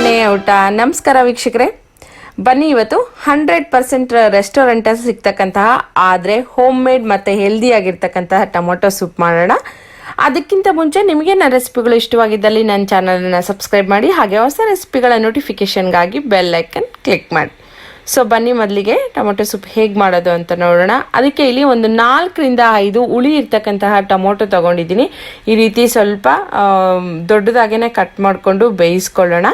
ಮನೆ ಊಟ. ನಮಸ್ಕಾರ ವೀಕ್ಷಕರೇ, ಬನ್ನಿ ಇವತ್ತು 100% ರೆಸ್ಟೋರೆಂಟಲ್ಲಿ ಸಿಗ್ತಕ್ಕಂತಹ ಆದರೆ ಹೋಮ್ ಮೇಡ್ ಮತ್ತು ಹೆಲ್ದಿಯಾಗಿರ್ತಕ್ಕಂತಹ ಟೊಮೊಟೊ ಸೂಪ್ ಮಾಡೋಣ. ಅದಕ್ಕಿಂತ ಮುಂಚೆ ನಿಮಗೆ ನನ್ನ ರೆಸಿಪಿಗಳು ಇಷ್ಟವಾಗಿದ್ದಲ್ಲಿ ನನ್ನ ಚಾನಲನ್ನು ಸಬ್ಸ್ಕ್ರೈಬ್ ಮಾಡಿ, ಹಾಗೆ ಹೊಸ ರೆಸಿಪಿಗಳ ನೋಟಿಫಿಕೇಷನ್ಗಾಗಿ ಬೆಲ್ ಐಕನ್ ಕ್ಲಿಕ್ ಮಾಡಿ. ಸೊ ಬನ್ನಿ ಮೊದಲಿಗೆ ಟೊಮೊಟೊ ಸೂಪ್ ಹೇಗೆ ಮಾಡೋದು ಅಂತ ನೋಡೋಣ. ಅದಕ್ಕೆ ಇಲ್ಲಿ ಒಂದು 4 ರಿಂದ 5 ಉಳಿ ಇರ್ತಕ್ಕಂತಹ ಟೊಮೊಟೊ ತೊಗೊಂಡಿದ್ದೀನಿ. ಈ ರೀತಿ ಸ್ವಲ್ಪ ದೊಡ್ಡದಾಗೇ ಕಟ್ ಮಾಡಿಕೊಂಡು ಬೇಯಿಸ್ಕೊಳ್ಳೋಣ.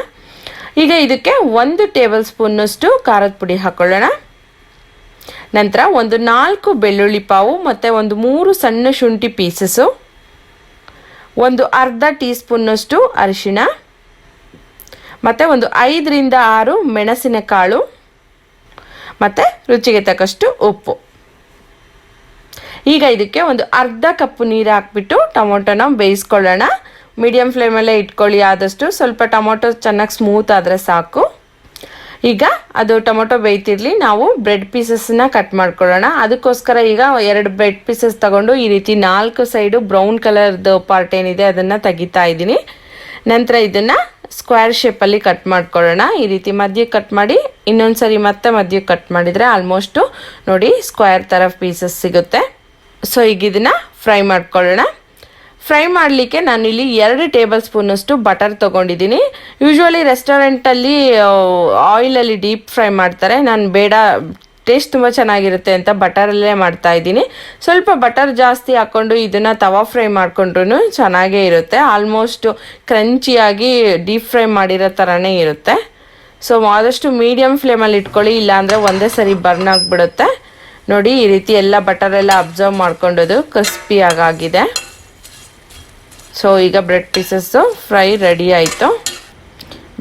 ಈಗ ಇದಕ್ಕೆ 1 ಟೇಬಲ್ ಸ್ಪೂನ್ನಷ್ಟು ಖಾರದ ಪುಡಿ ಹಾಕ್ಕೊಳ್ಳೋಣ. ನಂತರ ಒಂದು 4 ಬೆಳ್ಳುಳ್ಳಿ ಪಾವು ಮತ್ತು ಒಂದು 3 ಸಣ್ಣ ಶುಂಠಿ ಪೀಸಸ್ಸು, ಒಂದು ಅರ್ಧ ಟೀ ಸ್ಪೂನ್ನಷ್ಟು ಅರಿಶಿಣ ಮತ್ತು ಒಂದು 5 ರಿಂದ 6 ಮೆಣಸಿನಕಾಳು ಮತ್ತು ರುಚಿಗೆ ತಕ್ಕಷ್ಟು ಉಪ್ಪು. ಈಗ ಇದಕ್ಕೆ ಒಂದು ಅರ್ಧ ಕಪ್ಪು ನೀರು ಹಾಕ್ಬಿಟ್ಟು ಟೊಮೊಟೊನ ಬೇಯಿಸ್ಕೊಳ್ಳೋಣ. ಮೀಡಿಯಮ್ ಫ್ಲೇಮಲ್ಲೇ ಇಟ್ಕೊಳ್ಳಿ. ಆದಷ್ಟು ಸ್ವಲ್ಪ ಟೊಮೊಟೊ ಚೆನ್ನಾಗಿ ಸ್ಮೂತ್ ಆದರೆ ಸಾಕು. ಈಗ ಅದು ಟೊಮೊಟೊ ಬೇಯ್ತಿರಲಿ, ನಾವು ಬ್ರೆಡ್ ಪೀಸಸ್ನ ಕಟ್ ಮಾಡ್ಕೊಳ್ಳೋಣ. ಅದಕ್ಕೋಸ್ಕರ ಈಗ 2 ಬ್ರೆಡ್ ಪೀಸಸ್ ತಗೊಂಡು ಈ ರೀತಿ 4 ಸೈಡು ಬ್ರೌನ್ ಕಲರ್ದು ಪಾರ್ಟ್ ಏನಿದೆ ಅದನ್ನು ತೆಗಿತಾ ಇದ್ದೀನಿ. ನಂತರ ಇದನ್ನು ಸ್ಕ್ವೇರ್ ಶೇಪಲ್ಲಿ ಕಟ್ ಮಾಡ್ಕೊಳ್ಳೋಣ. ಈ ರೀತಿ ಮಧ್ಯಕ್ಕೆ ಕಟ್ ಮಾಡಿ ಇನ್ನೊಂದು ಸರಿ ಮತ್ತೆ ಮಧ್ಯಕ್ಕೆ ಕಟ್ ಮಾಡಿದರೆ ಆಲ್ಮೋಸ್ಟು ನೋಡಿ ಸ್ಕ್ವೇರ್ ಥರ ಪೀಸಸ್ ಸಿಗುತ್ತೆ. ಸೊ ಈಗ ಇದನ್ನು ಫ್ರೈ ಮಾಡ್ಕೊಳ್ಳೋಣ. ಫ್ರೈ ಮಾಡಲಿಕ್ಕೆ ನಾನಿಲ್ಲಿ 2 ಟೇಬಲ್ ಸ್ಪೂನಷ್ಟು ಬಟರ್ ತೊಗೊಂಡಿದ್ದೀನಿ. ಯೂಶ್ವಲಿ ರೆಸ್ಟೋರೆಂಟಲ್ಲಿ ಆಯಿಲಲ್ಲಿ ಡೀಪ್ ಫ್ರೈ ಮಾಡ್ತಾರೆ. ನಾನು ಬೇಡ, ಟೇಸ್ಟ್ ತುಂಬ ಚೆನ್ನಾಗಿರುತ್ತೆ ಅಂತ ಬಟರಲ್ಲೇ ಮಾಡ್ತಾಯಿದ್ದೀನಿ. ಸ್ವಲ್ಪ ಬಟರ್ ಜಾಸ್ತಿ ಹಾಕ್ಕೊಂಡು ಇದನ್ನು ತವಾ ಫ್ರೈ ಮಾಡಿಕೊಂಡ್ರೂ ಚೆನ್ನಾಗೇ ಇರುತ್ತೆ. ಆಲ್ಮೋಸ್ಟು ಕ್ರಂಚಿಯಾಗಿ ಡೀಪ್ ಫ್ರೈ ಮಾಡಿರೋ ಥರನೇ ಇರುತ್ತೆ. ಸೊ ಆದಷ್ಟು ಮೀಡಿಯಮ್ ಫ್ಲೇಮಲ್ಲಿ ಇಟ್ಕೊಳ್ಳಿ, ಇಲ್ಲಾಂದರೆ ಒಂದೇ ಸರಿ ಬರ್ನ್ ಆಗಿಬಿಡುತ್ತೆ. ನೋಡಿ ಈ ರೀತಿ ಎಲ್ಲ ಬಟರೆಲ್ಲ ಅಬ್ಸರ್ವ್ ಮಾಡ್ಕೊಂಡೋದು ಕ್ರಿಸ್ಪಿಯಾಗಿದೆ. ಸೊ ಈಗ ಬ್ರೆಡ್ ಪೀಸಸ್ಸು ಫ್ರೈ ರೆಡಿ ಆಯಿತು.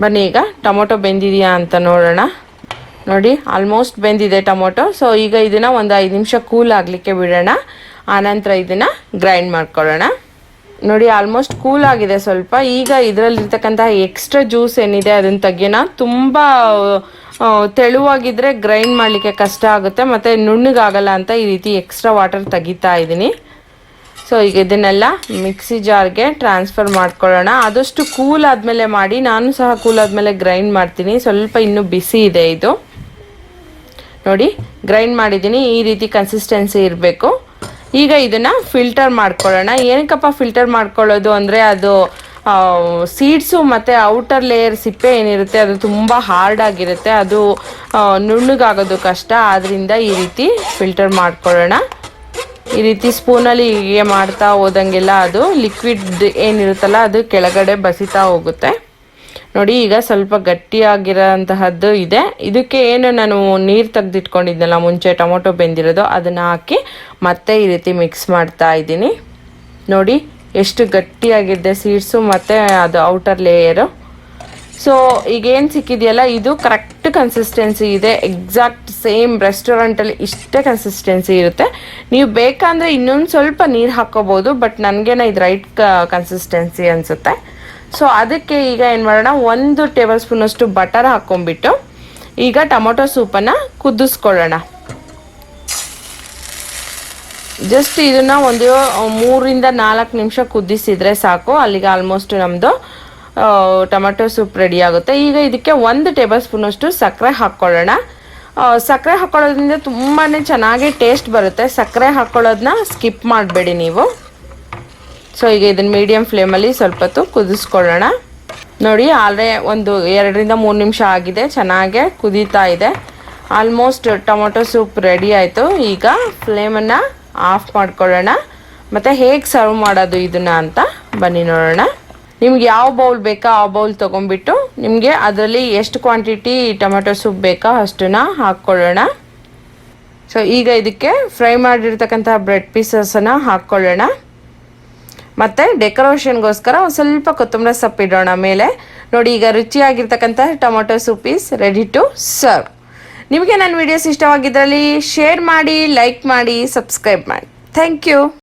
ಬನ್ನಿ ಈಗ ಟೊಮೊಟೊ ಬೆಂದಿದೆಯಾ ಅಂತ ನೋಡೋಣ. ನೋಡಿ ಆಲ್ಮೋಸ್ಟ್ ಬೆಂದಿದೆ ಟೊಮೊಟೊ. ಸೊ ಈಗ ಇದನ್ನು ಒಂದು 5 ನಿಮಿಷ ಕೂಲ್ ಆಗಲಿಕ್ಕೆ ಬಿಡೋಣ. ಆನಂತರ ಇದನ್ನು ಗ್ರೈಂಡ್ ಮಾಡ್ಕೊಳ್ಳೋಣ. ನೋಡಿ ಆಲ್ಮೋಸ್ಟ್ ಕೂಲ್ ಆಗಿದೆ ಸ್ವಲ್ಪ. ಈಗ ಇದರಲ್ಲಿರ್ತಕ್ಕಂತಹ ಎಕ್ಸ್ಟ್ರಾ ಜ್ಯೂಸ್ ಏನಿದೆ ಅದನ್ನು ತೆಗಿಯೋಣ. ತುಂಬ ತೆಳುವಾಗಿದ್ದರೆ ಗ್ರೈಂಡ್ ಮಾಡಲಿಕ್ಕೆ ಕಷ್ಟ ಆಗುತ್ತೆ ಮತ್ತು ನುಣ್ಣಗಾಗಲ್ಲ ಅಂತ ಈ ರೀತಿ ಎಕ್ಸ್ಟ್ರಾ ವಾಟರ್ ತೆಗಿತಾ ಇದ್ದೀನಿ. ಸೊ ಈಗ ಇದನ್ನೆಲ್ಲ ಮಿಕ್ಸಿ ಜಾರ್ಗೆ ಟ್ರಾನ್ಸ್ಫರ್ ಮಾಡ್ಕೊಳ್ಳೋಣ. ಆದಷ್ಟು ಕೂಲ್ ಆದಮೇಲೆ ಮಾಡಿ, ನಾನು ಸಹ ಕೂಲ್ ಆದಮೇಲೆ ಗ್ರೈಂಡ್ ಮಾಡ್ತೀನಿ. ಸ್ವಲ್ಪ ಇನ್ನೂ ಬಿಸಿ ಇದೆ ಇದು. ನೋಡಿ ಗ್ರೈಂಡ್ ಮಾಡಿದ್ದೀನಿ. ಈ ರೀತಿ ಕನ್ಸಿಸ್ಟೆನ್ಸಿ ಇರಬೇಕು. ಈಗ ಇದನ್ನು ಫಿಲ್ಟರ್ ಮಾಡ್ಕೊಳ್ಳೋಣ. ಏನಕ್ಕಪ್ಪ ಫಿಲ್ಟರ್ ಮಾಡ್ಕೊಳ್ಳೋದು ಅಂದರೆ ಅದು ಸೀಡ್ಸು ಮತ್ತು ಔಟರ್ ಲೇಯರ್ ಸಿಪ್ಪೆ ಏನಿರುತ್ತೆ ಅದು ತುಂಬ ಹಾರ್ಡಾಗಿರುತ್ತೆ, ಅದು ನುಣ್ಣಗಾಗೋದು ಕಷ್ಟ. ಆದ್ದರಿಂದ ಈ ರೀತಿ ಫಿಲ್ಟರ್ ಮಾಡ್ಕೊಳ್ಳೋಣ. ಈ ರೀತಿ ಸ್ಪೂನಲ್ಲಿ ಹೀಗೆ ಮಾಡ್ತಾ ಹೋದಂಗೆಲ್ಲ ಅದು ಲಿಕ್ವಿಡ್ ಏನಿರುತ್ತಲ್ಲ ಅದು ಕೆಳಗಡೆ ಬಸಿತಾ ಹೋಗುತ್ತೆ. ನೋಡಿ ಈಗ ಸ್ವಲ್ಪ ಗಟ್ಟಿಯಾಗಿರೋಂತಹದ್ದು ಇದೆ. ಇದಕ್ಕೆ ಏನು ನಾನು ನೀರು ತೆಗೆದಿಟ್ಕೊಂಡಿದ್ದೆನಲ್ಲ ಮುಂಚೆ ಟೊಮೊಟೊ ಬೆಂದಿರೋದು, ಅದನ್ನು ಹಾಕಿ ಮತ್ತೆ ಈ ರೀತಿ ಮಿಕ್ಸ್ ಮಾಡ್ತಾ ಇದ್ದೀನಿ. ನೋಡಿ ಎಷ್ಟು ಗಟ್ಟಿಯಾಗಿದೆ ಸೀಡ್ಸು ಮತ್ತು ಅದು ಔಟರ್ ಲೇಯರು. ಸೊ ಈಗೇನು ಸಿಕ್ಕಿದೆಯಲ್ಲ ಇದು ಕರೆಕ್ಟ್ ಕನ್ಸಿಸ್ಟೆನ್ಸಿ ಇದೆ. ಎಕ್ಸಾಕ್ಟ್ ಸೇಮ್ ರೆಸ್ಟೋರೆಂಟಲ್ಲಿ ಇಷ್ಟೇ ಕನ್ಸಿಸ್ಟೆನ್ಸಿ ಇರುತ್ತೆ. ನೀವು ಬೇಕಂದರೆ ಇನ್ನೊಂದು ಸ್ವಲ್ಪ ನೀರು ಹಾಕ್ಕೋಬೋದು, ಬಟ್ ನನಗೇನ ಇದು ರೈಟ್ ಕನ್ಸಿಸ್ಟೆನ್ಸಿ ಅನಿಸುತ್ತೆ. ಸೊ ಅದಕ್ಕೆ ಈಗ ಏನು ಮಾಡೋಣ, 1 ಟೇಬಲ್ ಸ್ಪೂನಷ್ಟು ಬಟರ್ ಹಾಕ್ಕೊಂಬಿಟ್ಟು ಈಗ ಟೊಮೊಟೊ ಸೂಪನ್ನು ಕುದಿಸ್ಕೊಳ್ಳೋಣ. ಜಸ್ಟ್ ಇದನ್ನು ಒಂದು 3 ರಿಂದ 4 ನಿಮಿಷ ಕುದಿಸಿದರೆ ಸಾಕು. ಅಲ್ಲಿಗೆ ಆಲ್ಮೋಸ್ಟ್ ನಮ್ಮದು ಟೊಮೆಟೊ ಸೂಪ್ ರೆಡಿ ಆಗುತ್ತೆ. ಈಗ ಇದಕ್ಕೆ 1 ಟೇಬಲ್ ಸ್ಪೂನಷ್ಟು ಸಕ್ಕರೆ ಹಾಕ್ಕೊಳ್ಳೋಣ. ಸಕ್ಕರೆ ಹಾಕ್ಕೊಳ್ಳೋದ್ರಿಂದ ತುಂಬಾ ಚೆನ್ನಾಗಿ ಟೇಸ್ಟ್ ಬರುತ್ತೆ. ಸಕ್ಕರೆ ಹಾಕ್ಕೊಳ್ಳೋದನ್ನ ಸ್ಕಿಪ್ ಮಾಡಬೇಡಿ ನೀವು. ಸೊ ಈಗ ಇದನ್ನು ಮೀಡಿಯಮ್ ಫ್ಲೇಮಲ್ಲಿ ಸ್ವಲ್ಪ ಹೊತ್ತು ಕುದಿಸ್ಕೊಳ್ಳೋಣ. ನೋಡಿ ಆಲ್ರೆಡಿ ಒಂದು 2 ರಿಂದ 3 ನಿಮಿಷ ಆಗಿದೆ, ಚೆನ್ನಾಗೇ ಕುದೀತಾ ಇದೆ. ಆಲ್ಮೋಸ್ಟ್ ಟೊಮೊಟೊ ಸೂಪ್ ರೆಡಿ ಆಯಿತು. ಈಗ ಫ್ಲೇಮನ್ನು ಆಫ್ ಮಾಡ್ಕೊಳ್ಳೋಣ. ಮತ್ತು ಹೇಗೆ ಸರ್ವ್ ಮಾಡೋದು ಇದನ್ನು ಅಂತ ಬನ್ನಿ ನೋಡೋಣ. ನಿಮ್ಗೆ ಯಾವ ಬೌಲ್ ಬೇಕೋ ಆ ಬೌಲ್ ತೊಗೊಂಬಿಟ್ಟು ನಿಮಗೆ ಅದರಲ್ಲಿ ಎಷ್ಟು ಕ್ವಾಂಟಿಟಿ ಟೊಮೆಟೊ ಸೂಪ್ ಬೇಕೋ ಅಷ್ಟನ್ನು ಹಾಕ್ಕೊಳ್ಳೋಣ. ಸೊ ಈಗ ಇದಕ್ಕೆ ಫ್ರೈ ಮಾಡಿರ್ತಕ್ಕಂಥ ಬ್ರೆಡ್ ಪೀಸಸನ್ನು ಹಾಕ್ಕೊಳ್ಳೋಣ. ಮತ್ತು ಡೆಕೋರೇಷನ್ಗೋಸ್ಕರ ಒಂದು ಸ್ವಲ್ಪ ಕೊತ್ತಂಬರಿ ಸೊಪ್ಪು ಇಡೋಣ ಮೇಲೆ. ನೋಡಿ ಈಗ ರುಚಿಯಾಗಿರ್ತಕ್ಕಂಥ tomato soup is ready to serve. ನಿಮಗೆ ನನ್ನ ವಿಡಿಯೋಸ್ ಇಷ್ಟವಾಗಿದ್ದಲ್ಲಿ ಶೇರ್ ಮಾಡಿ, ಲೈಕ್ ಮಾಡಿ, ಸಬ್ಸ್ಕ್ರೈಬ್ ಮಾಡಿ. Thank you.